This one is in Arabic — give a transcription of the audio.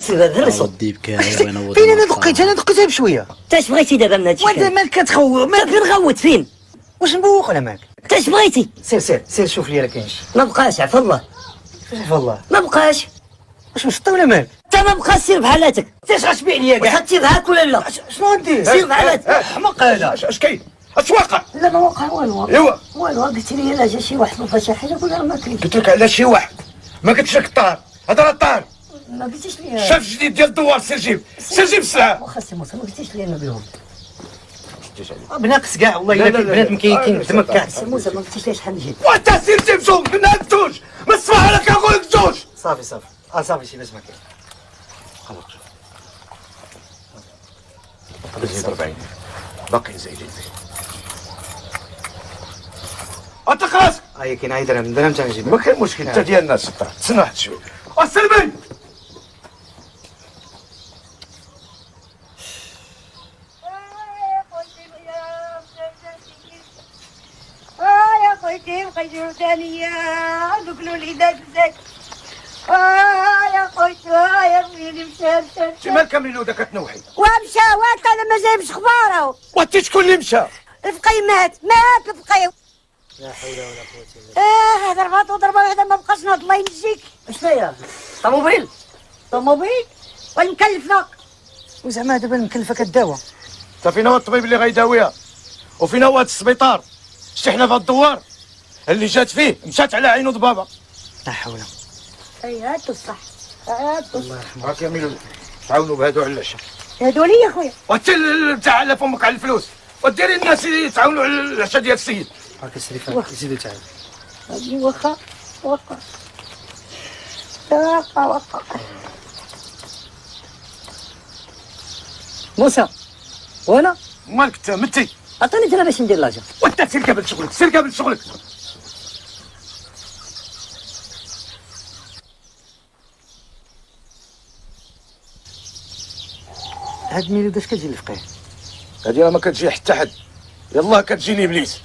سير هذا الرسم. ودي بكاعي وانا وضع. فين انا دقيتها بشويه. تاش بغيتي دابا من هادشي؟ وانت مالك كتخوف مالك فين غوت فين؟ واش نبوق ولا مالك؟ تاش بغيتي؟ سير شوف لي راه كاين شي. ما بقاش عفا الله. كيفاش والله؟ ما بقاش. واش مشطي ولا مالك؟ انت ما بقاش سير بحالاتك. انت اش غتبيع ليا واش كاع؟ غتسير هاك ولا لا؟ شنو غدير؟ سير بحالاتك. حماق هذا. اش كاين؟ اش واقع؟ لا ما وقع والو. ايوا والو قلت لي لا جا شي واحد وفا شي حاجه ولا ما كاينش. قلت لك على شي واحد، ما قلتش لك الطار، هذا راه الطار. ما قلتيش لي. شاف جديد ديال الدوار، سير جيب السلعه. واخا سي موسى ما قلتيش لي انا بهم. بناقص كاع والله الا بنادم كيخدمك كاع. سي موسى ما قلتيش لي شحال نجيب. وانت سير جيب زوج من هاد الزوج، ما تسمع انا كنقول لك زوج. صافي صافي شي باش ما كاين. خلاص زيد 40 باقي زايدين فيه. اطلق راسك. هاي كاين هاي درهم تا نجيب. ما كاين مشكل، انت ديال الناس الطار، تسنى واحد شويه. السلمي يا خويتي بقيتو ثانية نقولوا لي داك يا خويتي يا ويلي مشى شي مال كاملين داك تنوحي. ومشى وانت انا ما جايبش خباره وانت شكون اللي مشى؟ رفقي مات رفقي. لا حول ولا قوة الا بالله. ضربات وضربه واحده ما بقاش نهض الله ينجيك. شناهي؟ طوموبيل. طوموبيل ونكلفك. وزعما دابا المكلفه كداوى. تا فينا هو الطبيب اللي غيداويها، وفينا هو هاد السبيطار. شتي حنا في هاد الدوار اللي جات فيه مشات على عينو ضبابه. لا حول. اي هاتو الصح هاتو. الله يرحمه. راك يميلوا تعاونوا بهادو على العشاء. هادو لي يا خويا. وانت تاع على فمك على الفلوس، وديري الناس يتعاونوا على العشاء ديال السيد. هاك السريفه يزيدوا تعال. واخا موسى وانا مالك انت متي؟ عطيني انا باش ندير لاجا. وانت سير قبل شغلك. هاد ميلود اش كتجي للفقيه؟ هادي راه ما كتجي حتى حد، يلاه كتجي لابليس.